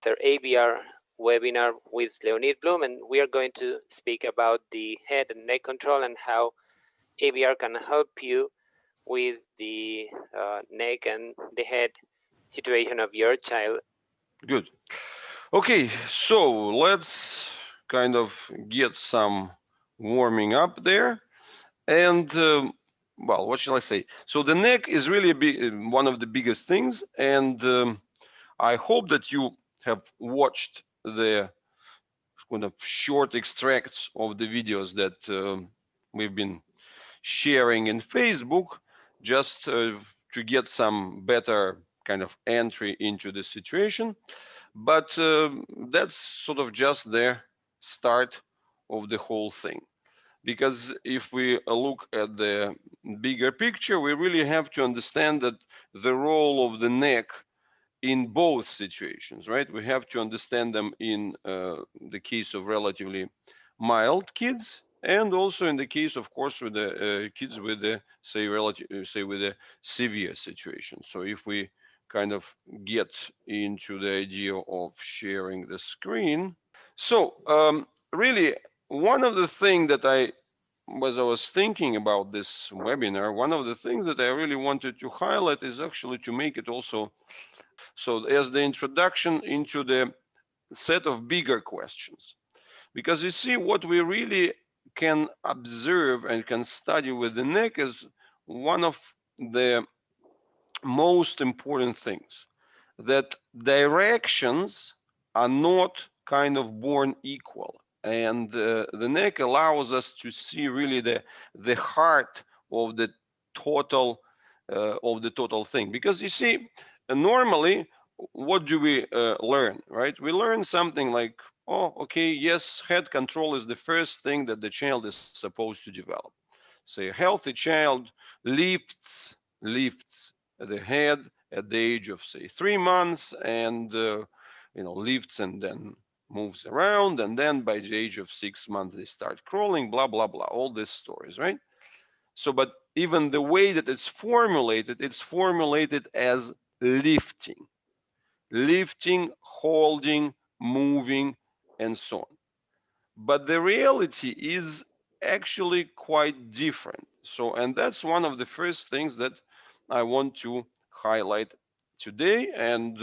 their ABR webinar with Leonid Blyum, and we are going to speak about the head and neck control and how ABR can help you with the neck and the head situation of your child. Good. Okay, so let's kind of get some warming up there. And well, what shall I say? So the neck is really one of the biggest things, and I hope that you have watched the kind of short extracts of the videos that we've been sharing in Facebook, just to get some better kind of entry into the situation. But that's sort of just the start of the whole thing. Because if we look at the bigger picture, we really have to understand that the role of the neck in both situations, right? We have to understand them in the case of relatively mild kids, and also in the case, of course, with the kids with the say with a severe situation. So if we kind of get into the idea of sharing the screen, so really one of the things that I was thinking about this webinar, one of the things that I really wanted to highlight is actually to make it also so as the introduction into the set of bigger questions. Because you see, what we really can observe and can study with the neck is one of the most important things, that directions are not kind of born equal. And the neck allows us to see really the heart of the total thing. Because you see, normally, what do we learn, right? We learn something like, oh, okay, yes, head control is the first thing that the child is supposed to develop. Say a healthy child lifts the head at the age of say 3 months, and lifts and then moves around, and then by the age of 6 months they start crawling, blah blah blah, all these stories, right? So but even the way that it's formulated as lifting, holding, moving, and so on. But the reality is actually quite different. So, and that's one of the first things that I want to highlight today, and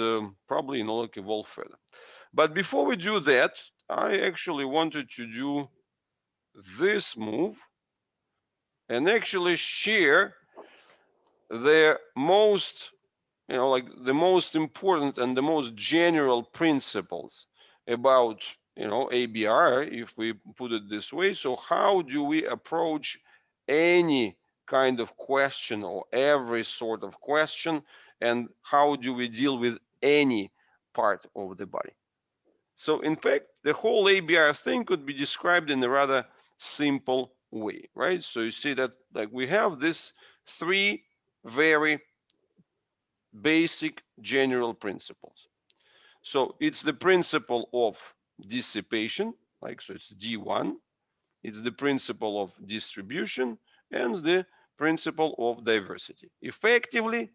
probably evolve further. But before we do that, I actually wanted to do this move and actually share the most, like the most important and the most general principles about, ABR, if we put it this way. So how do we approach any kind of question or every sort of question, and how do we deal with any part of the body? So in fact, the whole ABR thing could be described in a rather simple way, right? So you see that like we have this three very basic general principles. So it's the principle of dissipation, like so it's D1. It's the principle of distribution and the principle of diversity. Effectively,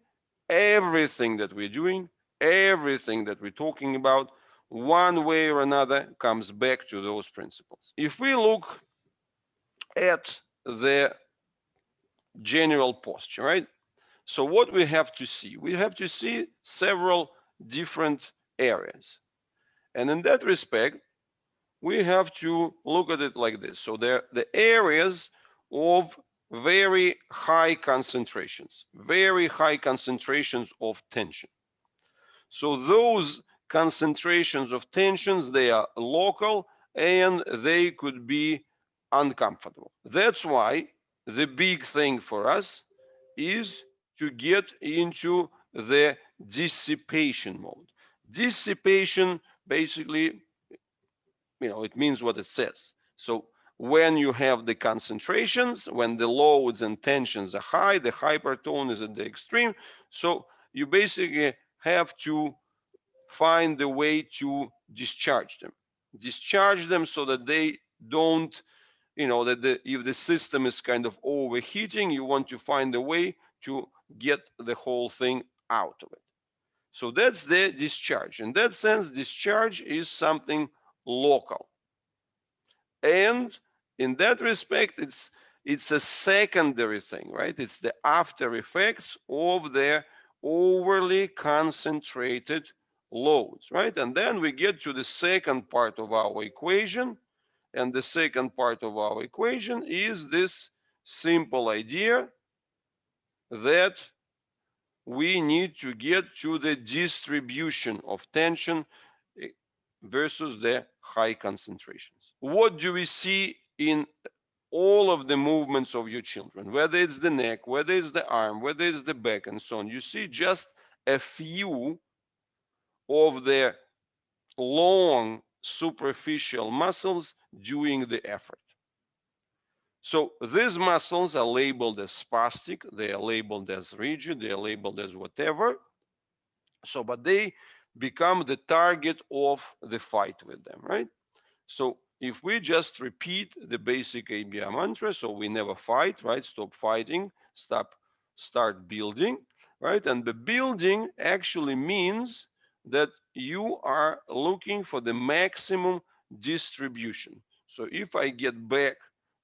everything that we're doing, everything that we're talking about, one way or another comes back to those principles. If we look at the general posture, right? So what we have to see? We have to see several different areas. And in that respect, we have to look at it like this. So they're the areas of very high concentrations of tension. So those concentrations of tensions, they are local and they could be uncomfortable. That's why the big thing for us is to get into the dissipation mode. Dissipation basically, it means what it says. So when you have the concentrations, when the loads and tensions are high, the hypertone is at the extreme. So you basically have to find a way to discharge them so that they don't, if the system is kind of overheating, you want to find a way to get the whole thing out of it. So that's the discharge. In that sense, discharge is something local. And in that respect, it's a secondary thing, right? It's the after effects of the overly concentrated loads, right? And then we get to the second part of our equation. And the second part of our equation is this simple idea that we need to get to the distribution of tension eh, versus the high concentrations. What do we see in all of the movements of your children, whether it's the neck, whether it's the arm, whether it's the back, and so on? You see just a few of the long superficial muscles doing the effort. So these muscles are labeled as spastic, they are labeled as rigid, they are labeled as whatever. So, but they become the target of the fight with them, right? So if we just repeat the basic ABR mantra, so we never fight, right? Stop fighting, start building, right? And the building actually means that you are looking for the maximum distribution. So if I get back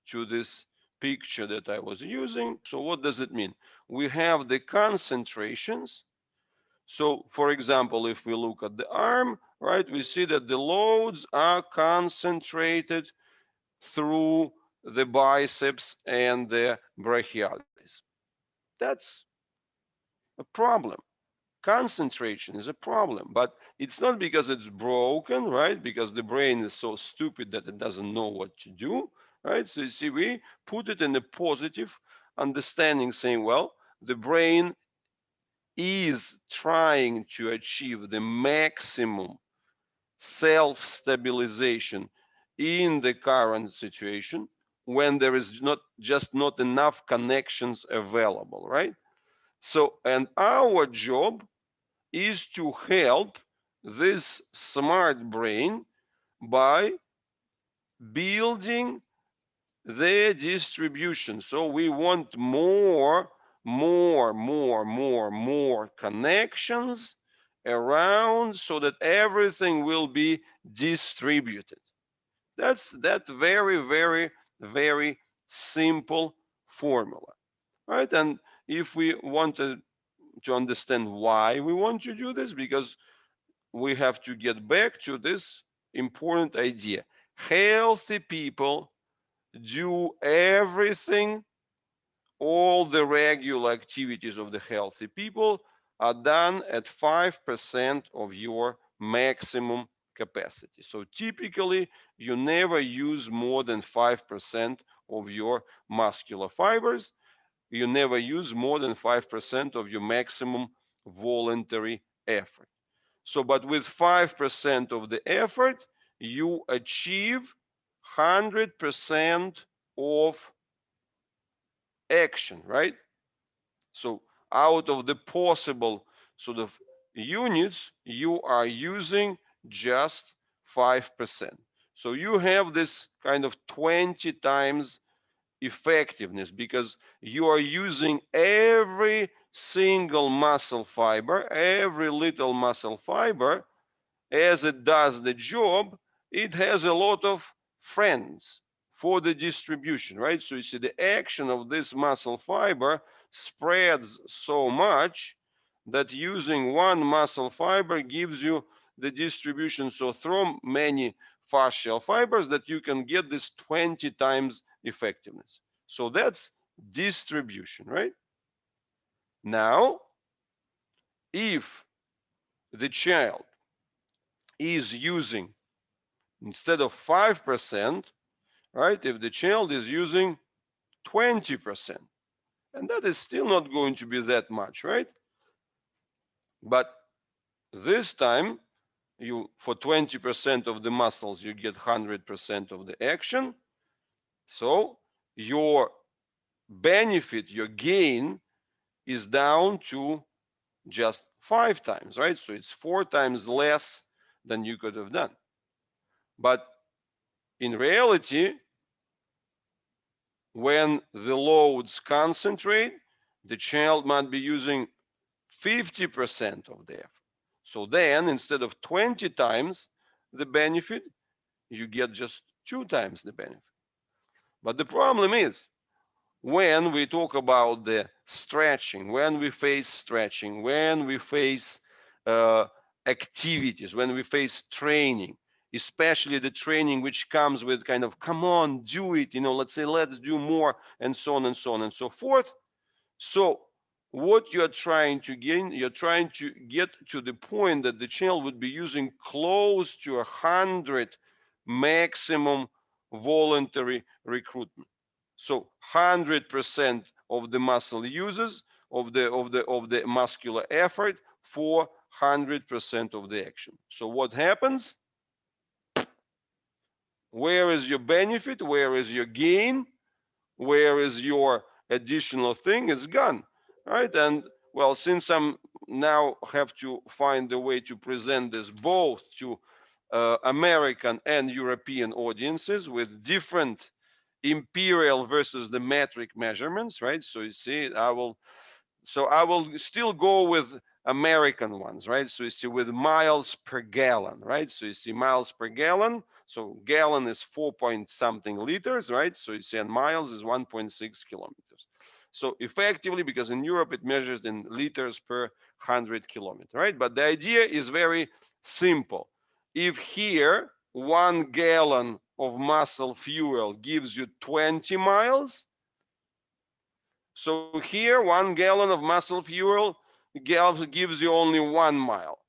to this picture that I was using, so what does it mean? We have the concentrations. So for example, if we look at the arm, right, we see that the loads are concentrated through the biceps and the brachialis. That's a problem. Concentration is a problem, but it's not because it's broken, right? Because the brain is so stupid that it doesn't know what to do, right? So you see, we put it in a positive understanding, saying, well, the brain is trying to achieve the maximum self-stabilization in the current situation when there is not enough connections available, right? So, and our job is to help this smart brain by building the distribution. So we want more connections around so that everything will be distributed. That's that very simple formula, right? And if we wanted to understand why we want to do this, because we have to get back to this important idea. Healthy people do everything, all the regular activities of the healthy people are done at 5% of your maximum capacity. So typically, you never use more than 5% of your muscular fibers. You never use more than 5% of your maximum voluntary effort. So, but with 5% of the effort, you achieve 100% of action, right? So out of the possible sort of units, you are using just 5%. So you have this kind of 20 times effectiveness because you are using every single muscle fiber, every little muscle fiber as it does the job, it has a lot of friends for the distribution, right? So you see the action of this muscle fiber spreads so much that using one muscle fiber gives you the distribution so through many fascial fibers that you can get this 20 times effectiveness. So that's distribution, right? Now, if the child is using instead of 5%, right? If the child is using 20%, and that is still not going to be that much, right? But this time, you for 20% of the muscles, you get 100% of the action. So your benefit, your gain is down to just 5 times, right? So it's 4 times less than you could have done. But in reality, when the loads concentrate, the child might be using 50% of the effort. So then instead of 20 times the benefit, you get just 2 times the benefit. But the problem is, when we talk about the stretching, when we face stretching, when we face uh, activities, when we face training, especially the training which comes with kind of, come on, do it, let's say, let's do more, and so on and so on and so forth. So what you're trying to gain, you're trying to get to the point that the channel would be using close to 100 maximum voluntary recruitment. So 100% of the muscle uses of the muscular effort for 100% of the action. So what happens? Where is your benefit? Where is your gain? Where is your additional thing? Is gone, right? And well, since I'm now have to find a way to present this both to American and European audiences with different imperial versus the metric measurements, right? So you see, I will still go with American ones, right? So you see with miles per gallon, right? So you see miles per gallon. So gallon is 4 point something liters, right? So you see, and miles is 1.6 kilometers. So effectively, because in Europe it measures in liters per 100 kilometers, right? But the idea is very simple. If here 1 gallon of muscle fuel gives you 20 miles, so here 1 gallon of muscle fuel gives you only 1 mile.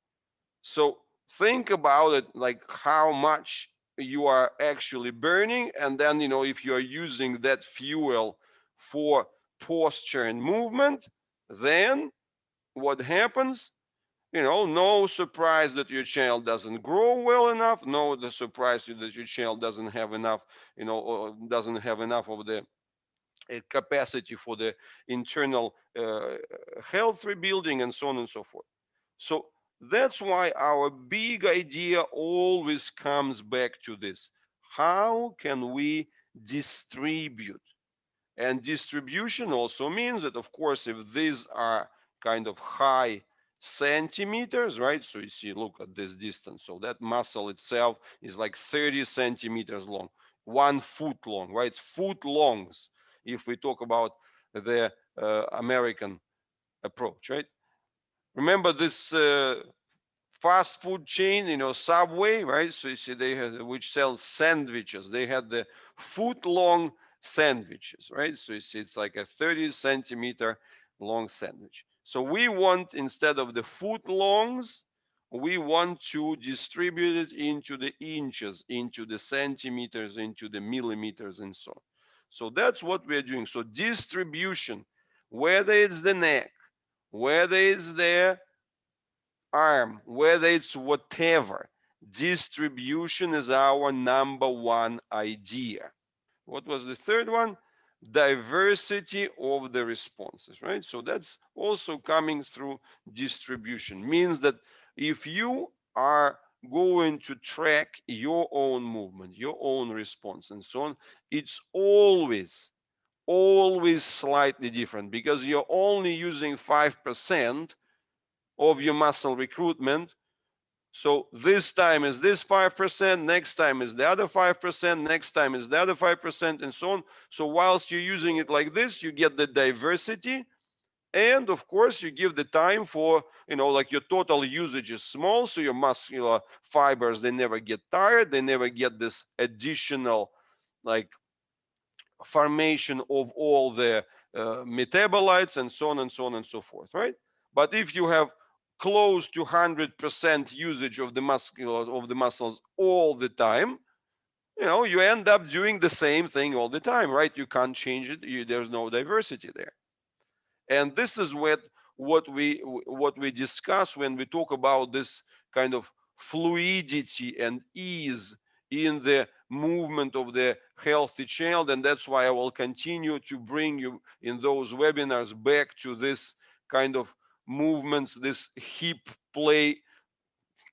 So think about it, like how much you are actually burning, and then if you are using that fuel for posture and movement, then what happens? No surprise that your child doesn't grow well enough. No, the surprise that your child doesn't have enough, or doesn't have enough of the capacity for the internal health rebuilding, and so on and so forth. So that's why our big idea always comes back to this. How can we distribute? And distribution also means that, of course, if these are kind of high centimeters, right? So you see, look at this distance. So that muscle itself is like 30 centimeters long, 1 foot long, right? Foot longs, if we talk about the American approach, right? Remember this fast food chain, Subway, right? So you see, they had, which sells sandwiches. They had the foot-long sandwiches, right? So you see, it's like a 30 centimeter long sandwich. So we want, instead of the foot longs, we want to distribute it into the inches, into the centimeters, into the millimeters, and so on. So that's what we're doing. So distribution, whether it's the neck, whether it's the arm, whether it's whatever, distribution is our number one idea. What was the third one? Diversity of the responses, right? So that's also coming through distribution. Means that if you are going to track your own movement, your own response, and so on, it's always slightly different, because you're only using 5% of your muscle recruitment. So this time is this 5%, next time is the other 5%, next time is the other 5%, and so on. So whilst you're using it like this, you get the diversity. And of course, you give the time for, like your total usage is small. So your muscular fibers, they never get tired. They never get this additional, like, formation of all the metabolites, and so on and so on and so forth, right? But if you have close to 100% usage of the muscles all the time, you end up doing the same thing all the time, right? You can't change it. There's no diversity there. And this is what we discuss when we talk about this kind of fluidity and ease in the movement of the healthy child. And that's why I will continue to bring you in those webinars back to this kind of movements, this hip play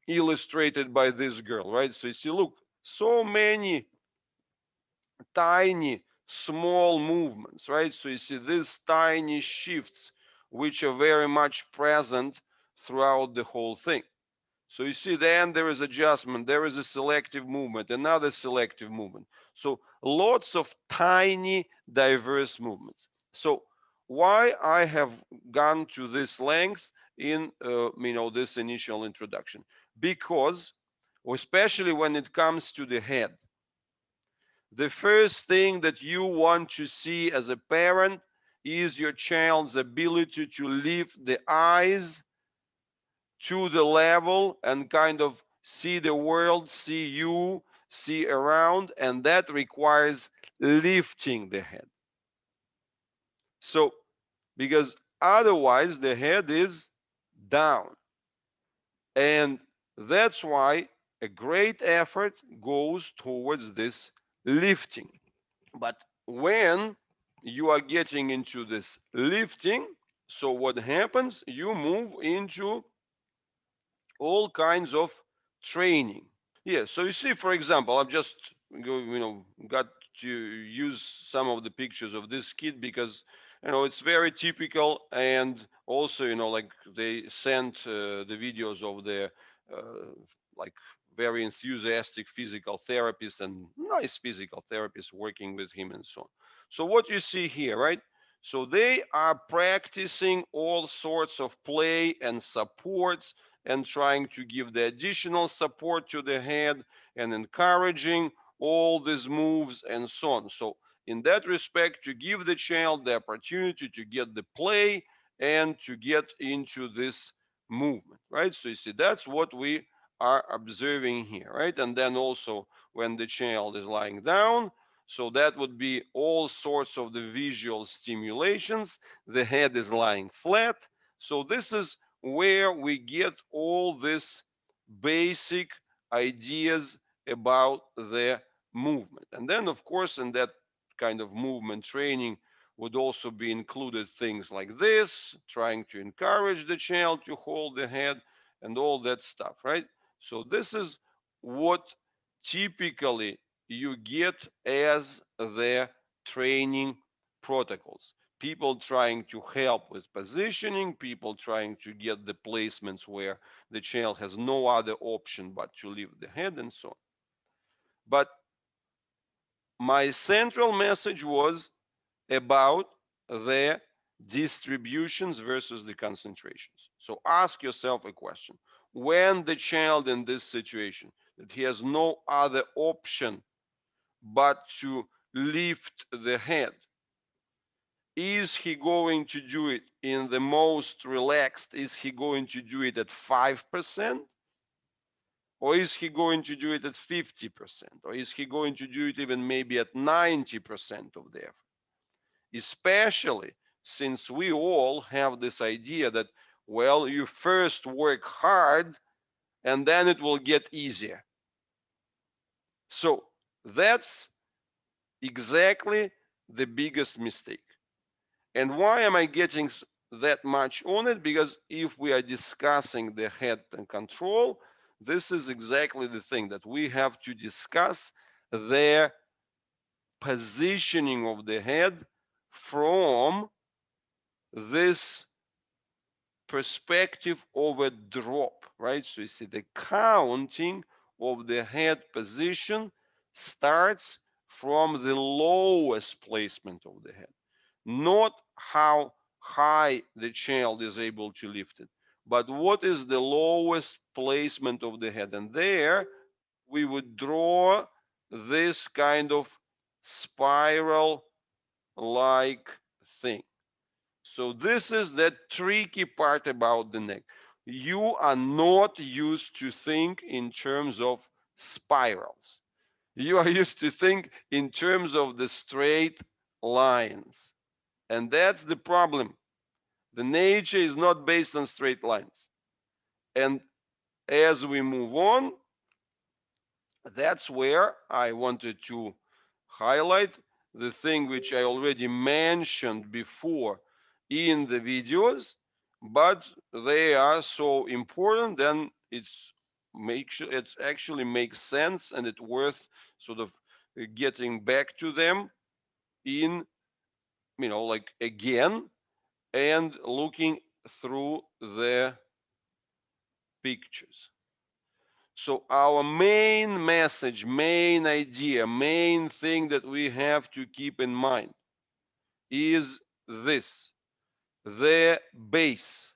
illustrated by this girl, right? So you see, look, so many tiny small movements, right? So you see these tiny shifts which are very much present throughout the whole thing. So you see, then there is adjustment, there is a selective movement, another selective movement. So lots of tiny, diverse movements. So why I have gone to this length in this initial introduction? Because, especially when it comes to the head, the first thing that you want to see as a parent is your child's ability to lift the eyes to the level and kind of see the world, see you, see around, and that requires lifting the head. So, because otherwise the head is down. And that's why a great effort goes towards this lifting. But when you are getting into this lifting, so what happens? You move into all kinds of training. Yeah, so you see, for example, I've just got to use some of the pictures of this kid because it's very typical, and also like they sent the videos of the uh, like very enthusiastic physical therapists and nice physical therapists working with him and so on. So what you see here, right? So they are practicing all sorts of play and supports and trying to give the additional support to the head and encouraging all these moves and so on. So in that respect, to give the child the opportunity to get the play and to get into this movement, right? So you see, that's what we are observing here, right? And then also when the child is lying down, so that would be all sorts of the visual stimulations. The head is lying flat. So this is where we get all these basic ideas about the movement. And then, of course, in that kind of movement training would also be included things like this, trying to encourage the child to hold the head and all that stuff, right? So this is what typically you get as the training protocols. People trying to help with positioning, people trying to get the placements where the child has no other option but to lift the head and so on. But my central message was about the distributions versus the concentrations. So ask yourself a question. When the child in this situation that he has no other option but to lift the head, is he going to do it in the most relaxed? Is he going to do it at 5%? Or is he going to do it at 50%? Or is he going to do it even maybe at 90% of the effort? Especially since we all have this idea that, well, you first work hard and then it will get easier. So that's exactly the biggest mistake. And why am I getting that much on it? Because if we are discussing the head and control, this is exactly the thing that we have to discuss the positioning of the head from this perspective of a drop, right? So you see the counting of the head position starts from the lowest placement of the head, not how high the child is able to lift it, but what is the lowest placement of the head. And there we would draw this kind of spiral like thing. So this is the tricky part about the neck. You are not used to think in terms of spirals. You are used to think in terms of the straight lines. And that's the problem. The nature is not based on straight lines. And as we move on, that's where I wanted to highlight the thing which I already mentioned before in the videos, but they are so important, and it's actually makes sense, and it's worth sort of getting back to them in like again and looking through the pictures. So our main message, main idea, main thing that we have to keep in mind is this: the base,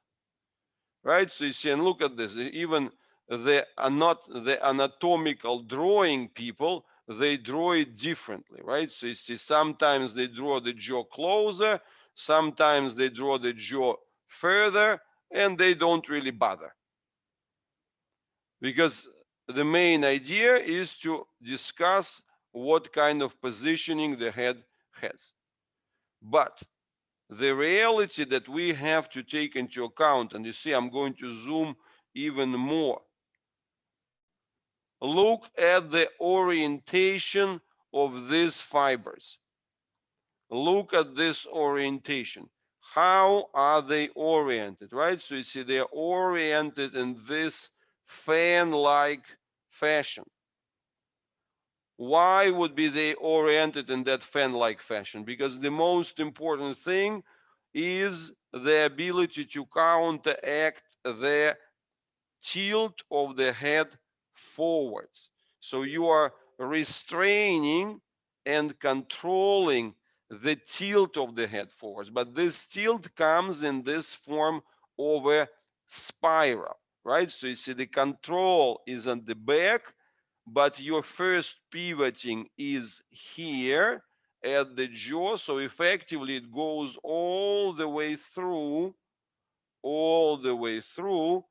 right? So you see, and look at this, even the not the anatomical drawing people, they draw it differently, right? So you see, sometimes they draw the jaw closer, sometimes they draw the jaw further, and they don't really bother, because the main idea is to discuss what kind of positioning the head has. But the reality that we have to take into account, and you see, I'm going to zoom even more. Look at the orientation of these fibers. Look at this orientation. How are they oriented, right? So you see, they're oriented in this fan-like fashion. Why would be they oriented in that fan-like fashion? Because the most important thing is the ability to counteract the tilt of the head forwards. So you are restraining and controlling the tilt of the head forwards. But this tilt comes in this form of a spiral, right? So you see, the control is on the back, but your first pivoting is here at the jaw. So effectively it goes all the way through, all the way through.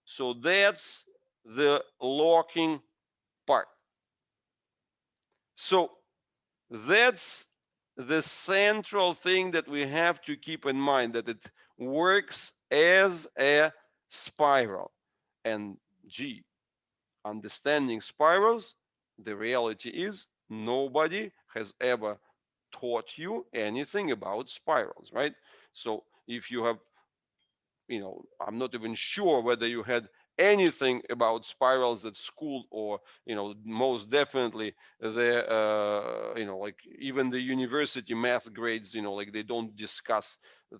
So that's the locking part. So that's the central thing that we have to keep in mind, that it works as a spiral. And gee, understanding spirals, the reality is nobody has ever taught you anything about spirals, right? So if you have, I'm not even sure whether you had anything about spirals at school, or most definitely the like even the university math grades, like they don't discuss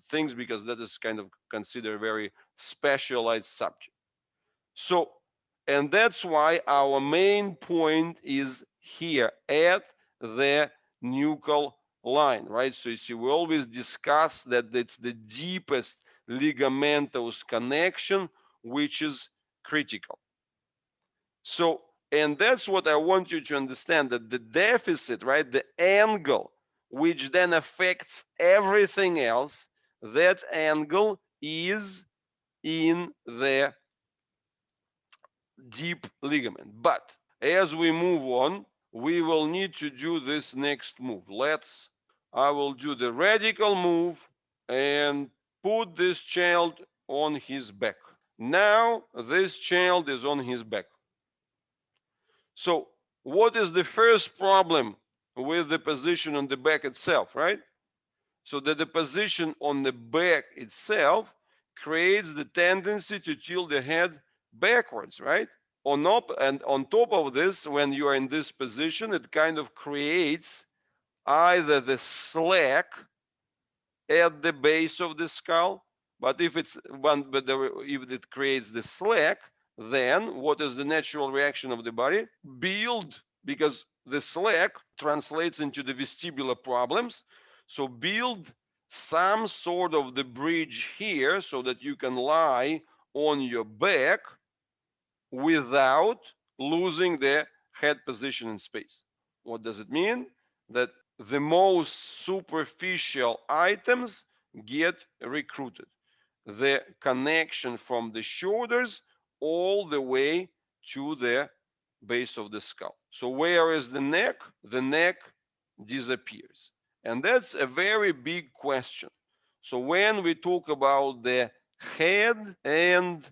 things, because that is kind of considered a very specialized subject. So, and that's why our main point is here at the nuchal line, right? So you see, we always discuss that it's the deepest ligamentous connection which is critical. So, and that's what I want you to understand, that the deficit, right, the angle which then affects everything else, that angle is in the deep ligament. But as we move on, we will need to do this next move. I will do the radical move and put this child on his back. Now this child is on his back. So what is the first problem with the position on the back itself, right? So that the position on the back itself creates the tendency to tilt the head backwards, right? And on top of this, when you are in this position, it kind of creates either the slack at the base of the skull, but if if it creates the slack, then what is the natural reaction of the body? Build, because the slack translates into the vestibular problems. So build some sort of the bridge here so that you can lie on your back without losing the head position in space. What does it mean? That the most superficial items get recruited. The connection from the shoulders all the way to the base of the skull. So where is the neck? The neck disappears. And that's a very big question. So when we talk about the head and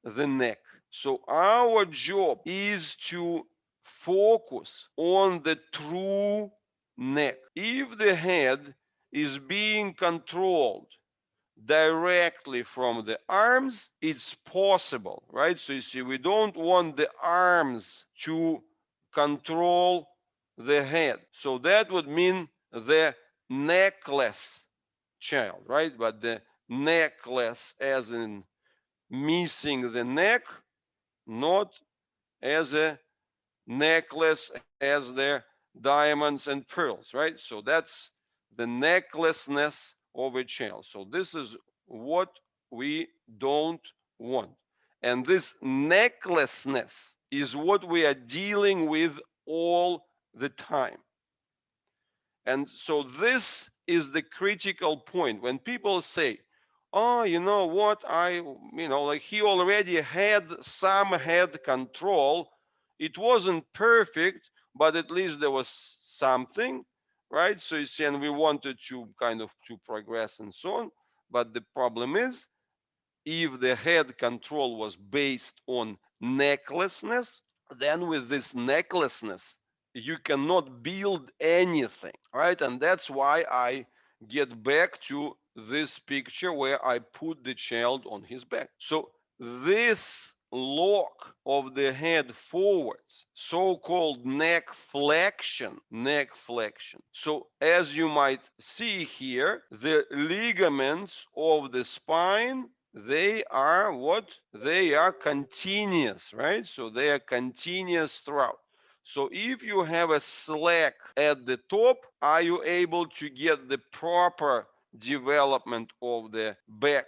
the neck, so our job is to focus on the true neck. If the head is being controlled directly from the arms, it's possible, right? So you see, we don't want the arms to control the head. So that would mean the neckless child, right? But the neckless as in missing the neck, not as a necklace, as their diamonds and pearls, right? So that's the necklaceness of a child. So this is what we don't want. And this necklaceness is what we are dealing with all the time. And so this is the critical point when people say, oh, you know what, like he already had some head control. It wasn't perfect, but at least there was something, right? So you see, and we wanted to kind of to progress and so on. But the problem is, if the head control was based on necklaceness, then with this necklaceness, you cannot build anything, right? And that's why I get back to this picture where I put the child on his back. So this lock of the head forwards, so-called neck flexion. So as you might see here, the ligaments of the spine, they are what? They are continuous, right? So they are continuous throughout. So if you have a slack at the top, are you able to get the proper development of the back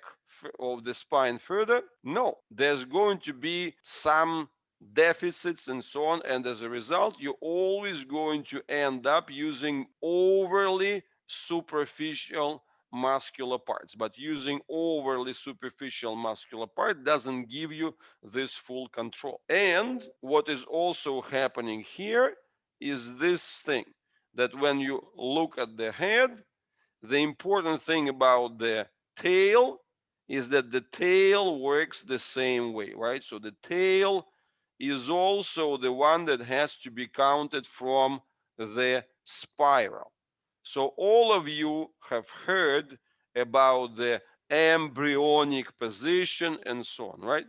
of the spine further? No, there's going to be some deficits and so on, and as a result you're always going to end up using overly superficial muscular parts. But using overly superficial muscular part doesn't give you this full control. And what is also happening here is this thing, that when you look at the head, the important thing about the tail is that the tail works the same way, right? So the tail is also the one that has to be counted from the spiral. So all of you have heard about the embryonic position and so on, right?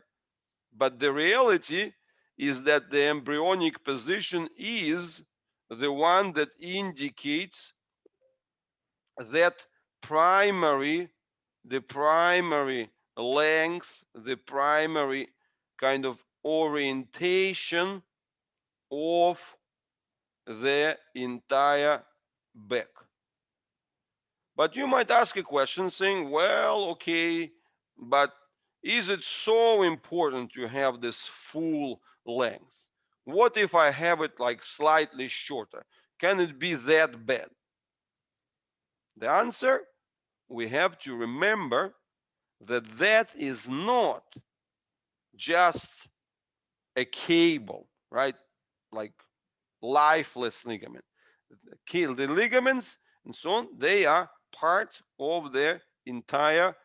But the reality is that the embryonic position is the one that indicates that primary, the primary length, the primary kind of orientation of the entire back. But you might ask a question saying, well, okay, but is it so important to have this full length? What if I have it like slightly shorter? Can it be that bad? The answer, we have to remember that that is not just a cable, right? Like lifeless ligament. The ligaments and so on, they are part of the entire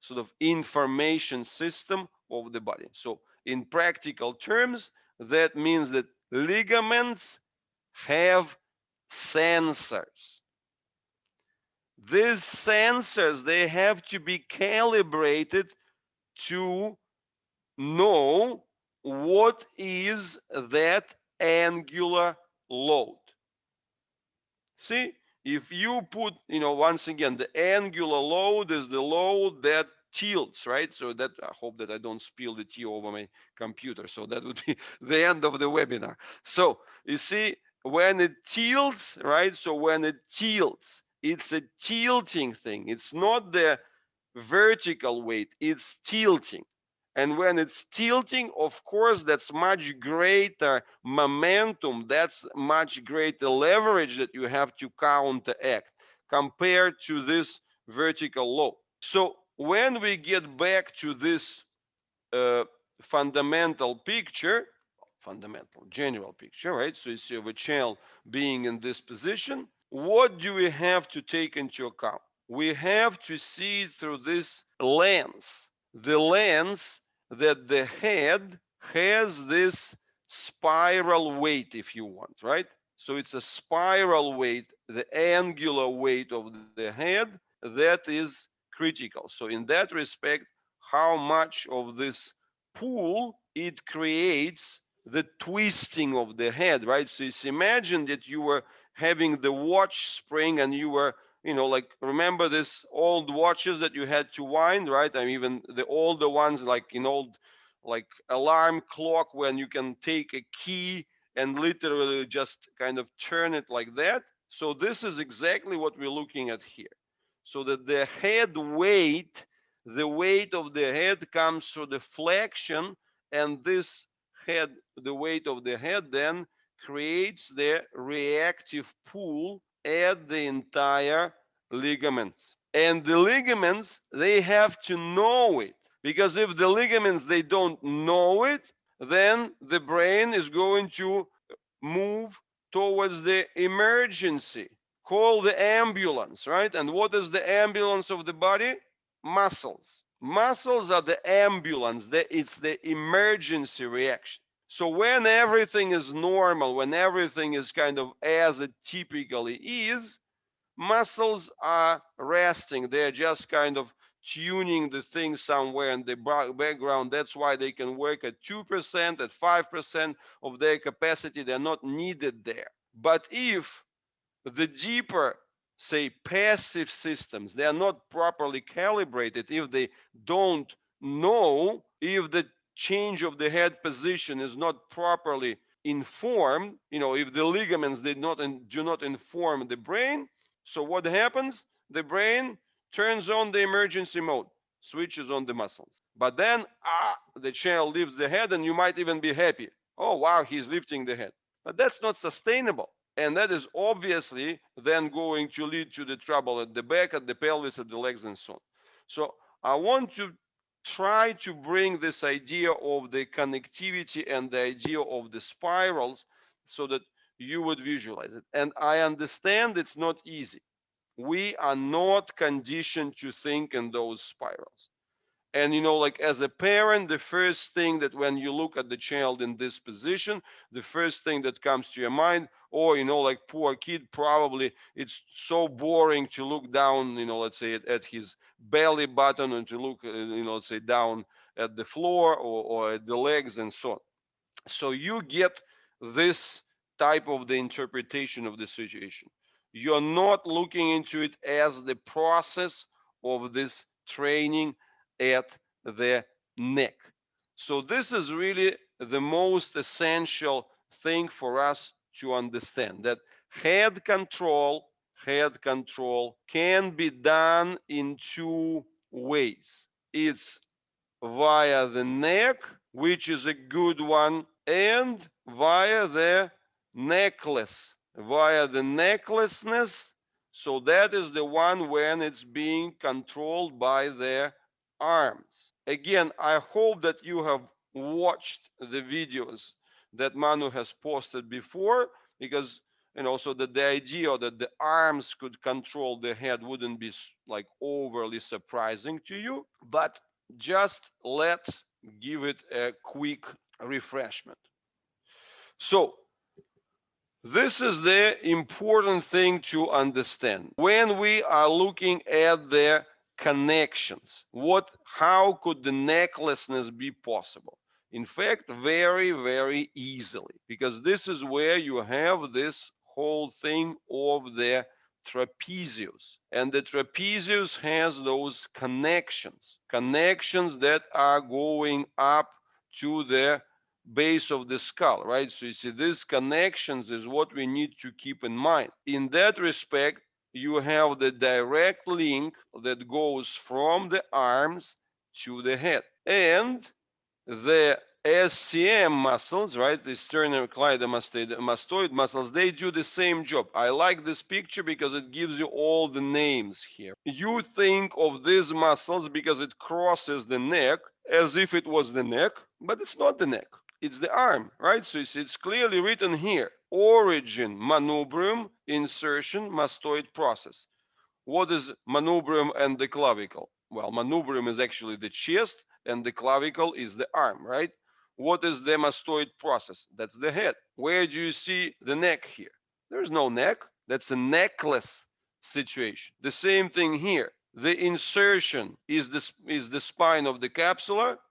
sort of information system of the body. So in practical terms, that means that ligaments have sensors. These sensors, they have to be calibrated to know what is that angular load. See, if you put, once again, the angular load is the load that tilts, right? So that, I hope that I don't spill the tea over my computer. So that would be the end of the webinar. So you see, when it tilts, right? So when it tilts, it's a tilting thing. It's not the vertical weight, it's tilting. And when it's tilting, of course, that's much greater momentum, that's much greater leverage that you have to counteract compared to this vertical load. So when we get back to this uh, fundamental picture, fundamental general picture, right? So you see the child being in this position. What do we have to take into account? We have to see through this lens, the lens that the head has this spiral weight, if you want, right? So it's a spiral weight, the angular weight of the head, that is critical. So in that respect, how much of this pull it creates the twisting of the head, right? So it's imagine that you were having the watch spring and you were, like remember this old watches that you had to wind, right? I mean, even the older ones, like in old like alarm clock when you can take a key and literally just kind of turn it like that. So this is exactly what we're looking at here. So that the head weight, the weight of the head comes through the flexion, and this head, the weight of the head then creates the reactive pull at the entire ligaments. And the ligaments, they have to know it, because if the ligaments, they don't know it, then the brain is going to move towards the emergency. Call the ambulance, right? And what is the ambulance of the body? Muscles. Muscles are the ambulance. It's the emergency reaction. So when everything is normal, when everything is kind of as it typically is, muscles are resting. They're just kind of tuning the thing somewhere in the background. That's why they can work at 2%, at 5% of their capacity. They're not needed there. But if the deeper, say, passive systems, they are not properly calibrated, if they don't know, if the change of the head position is not properly informed, if the ligaments do not inform the brain, so what happens? The brain turns on the emergency mode, switches on the muscles. But then, the child lifts the head, and you might even be happy. Oh, wow, he's lifting the head. But that's not sustainable. And that is obviously then going to lead to the trouble at the back, at the pelvis, at the legs, and so on. So I want to try to bring this idea of the connectivity and the idea of the spirals so that you would visualize it. And I understand it's not easy. We are not conditioned to think in those spirals. And like as a parent, the first thing that when you look at the child in this position, the first thing that comes to your mind, or like poor kid, probably it's so boring to look down, let's say at his belly button, and to look, let's say down at the floor, or at the legs and so on. So you get this type of the interpretation of the situation. You're not looking into it as the process of this training at the neck. So this is really the most essential thing for us to understand, that head control can be done in two ways. It's via the neck, which is a good one, and via the necklace, via the necklaceness. So that is the one when it's being controlled by the arms. Again, I hope that you have watched the videos that Manu has posted before, because so that the idea that the arms could control the head wouldn't be like overly surprising to you. But just give it a quick refreshment. So this is the important thing to understand when we are looking at the connections. How could the necklaceness be possible? In fact, very, very easily, because this is where you have this whole thing of the trapezius, and the trapezius has those connections that are going up to the base of the skull, right? So you see, these connections is what we need to keep in mind. In that respect, you have the direct link that goes from the arms to the head. And the SCM muscles, right, the sternocleidomastoid muscles, they do the same job. I like this picture because it gives you all the names here. You think of these muscles because it crosses the neck as if it was the neck, but it's not the neck. It's the arm, right? So it's clearly written here. Origin, manubrium, insertion, mastoid process. What is manubrium and the clavicle? Well, manubrium is actually the chest, and the clavicle is the arm, right? What is the mastoid process? That's the head. Where do you see the neck here? There's no neck. That's a necklace situation. The same thing here. The insertion is the spine of the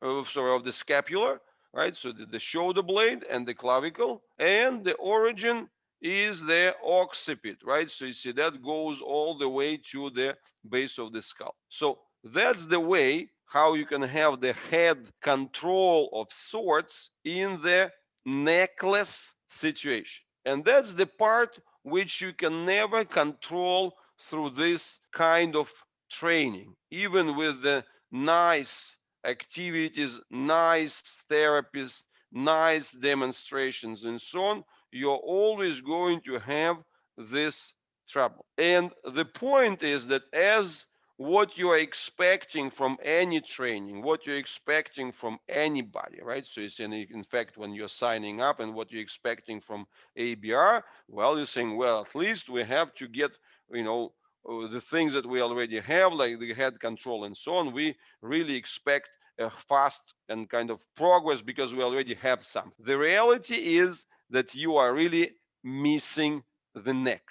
of the scapula, right? So the shoulder blade and the clavicle, and the origin is the occiput, right? So you see that goes all the way to the base of the skull. So that's the way how you can have the head control of sorts in the neckless situation. And that's the part which you can never control through this kind of training, even with the nice activities, nice therapies, nice demonstrations, and so on. You're always going to have this trouble. And the point is that as what you are expecting from any training, what you're expecting from anybody, right? So it's in fact when you're signing up and what you're expecting from ABR, well, you're saying, well, at least we have to get, you know, the things that we already have, like the head control and so on. We really expect a fast and kind of progress because we already have some. The reality is that you are really missing the neck,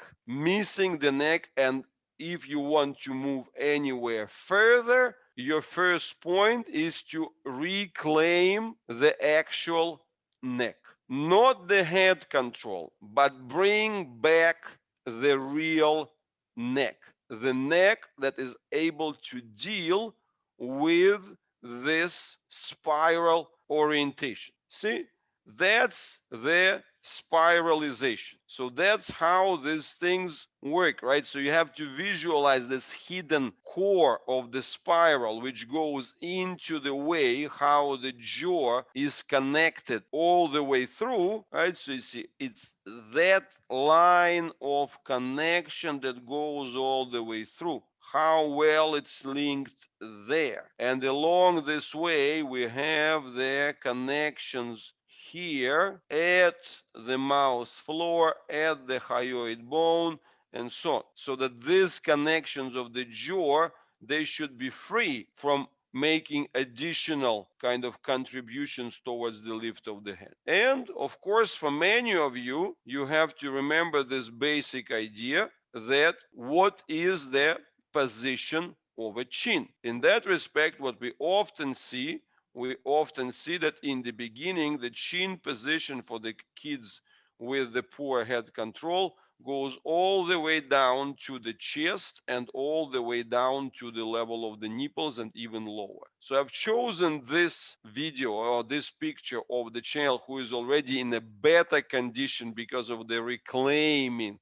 and if you want to move anywhere further, your first point is to reclaim the actual neck. Not the head control, but bring back the real neck. The neck that is able to deal with this spiral orientation. See? That's the spiralization. So that's how these things work, right? So you have to visualize this hidden core of the spiral, which goes into the way how the jaw is connected all the way through, right? So you see, it's that line of connection that goes all the way through, how well it's linked there. And along this way, we have the connections here at the mouth floor, at the hyoid bone, and so on. So that these connections of the jaw, they should be free from making additional kind of contributions towards the lift of the head. And of course, for many of you, you have to remember this basic idea that what is the position of a chin. In that respect, what we often see that in the beginning, the chin position for the kids with the poor head control goes all the way down to the chest and all the way down to the level of the nipples and even lower. So I've chosen this video or this picture of the child who is already in a better condition because of the reclaiming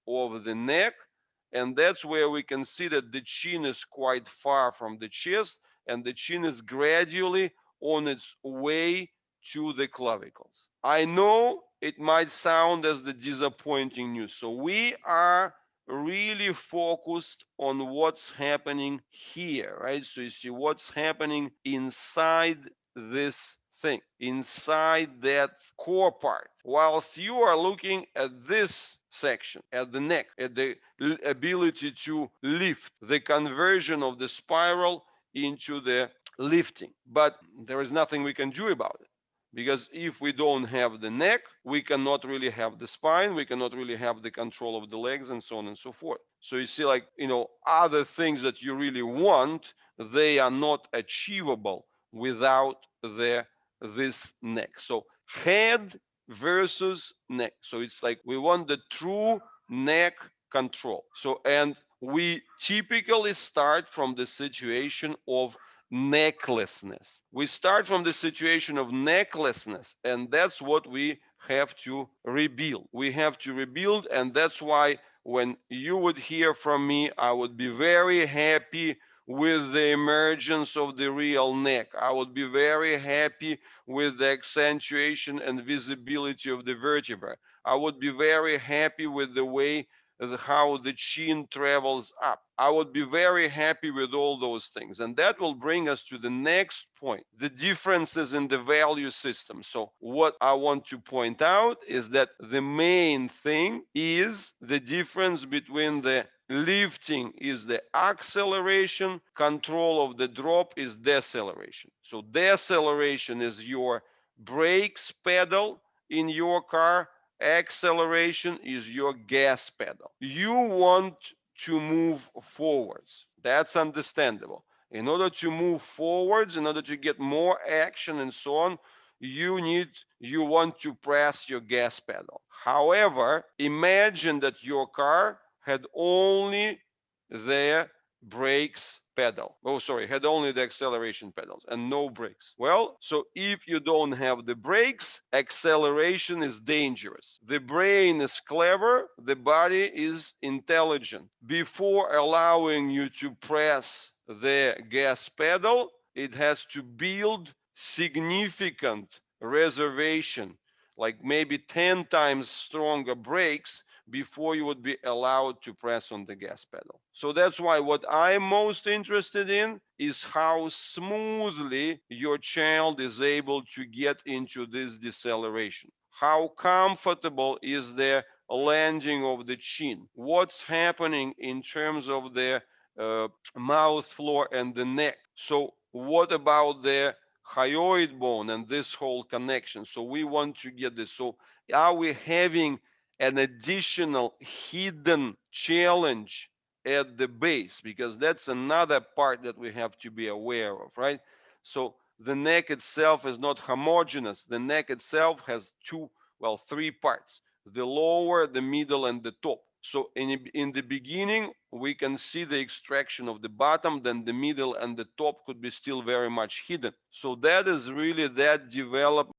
of the neck. And that's where we can see that the chin is quite far from the chest and the chin is gradually on its way to the clavicles. I know it might sound as the disappointing news. So we are really focused on what's happening here, right? So you see what's happening inside this thing, inside that core part. Whilst you are looking at this section, at the neck, at the ability to lift, the conversion of the spiral into the lifting. But there is nothing we can do about it. Because if we don't have the neck, we cannot really have the spine, we cannot really have the control of the legs, and so on and so forth. So you see, like, other things that you really want, they are not achievable without this neck. So head versus neck. So it's like we want the true neck control. So, and we typically start from the situation of necklessness. We start from the situation of necklessness, and that's what we have to rebuild. We have to rebuild, and that's why when you would hear from me, I would be very happy with the emergence of the real neck. I would be very happy with the accentuation and visibility of the vertebra. I would be very happy with the way how the chin travels up. I would be very happy with all those things. And that will bring us to the next point, the differences in the value system. So what I want to point out is that the main thing is the difference between the lifting is the acceleration, control of the drop is deceleration. So deceleration is your brakes pedal in your car, acceleration is your gas pedal. You want to move forwards. That's understandable. In order to move forwards, in order to get more action and so on, you want to press your gas pedal. However, imagine that your car had only the brakes pedal. Oh, sorry, had only the acceleration pedals and no brakes. Well, so if you don't have the brakes, acceleration is dangerous. The brain is clever, the body is intelligent. Before allowing you to press the gas pedal, it has to build significant reservation, like maybe 10 times stronger brakes before you would be allowed to press on the gas pedal. So that's why what I'm most interested in is how smoothly your child is able to get into this deceleration. How comfortable is the landing of the chin? What's happening in terms of the mouth floor and the neck? So what about the hyoid bone and this whole connection? So we want to get this. So are we having an additional hidden challenge at the base? Because that's another part that we have to be aware of, right? So the neck itself is not homogeneous. The neck itself has three parts: the lower, the middle, and the top. So in the beginning, we can see the extraction of the bottom, then the middle and the top could be still very much hidden. So that is really that development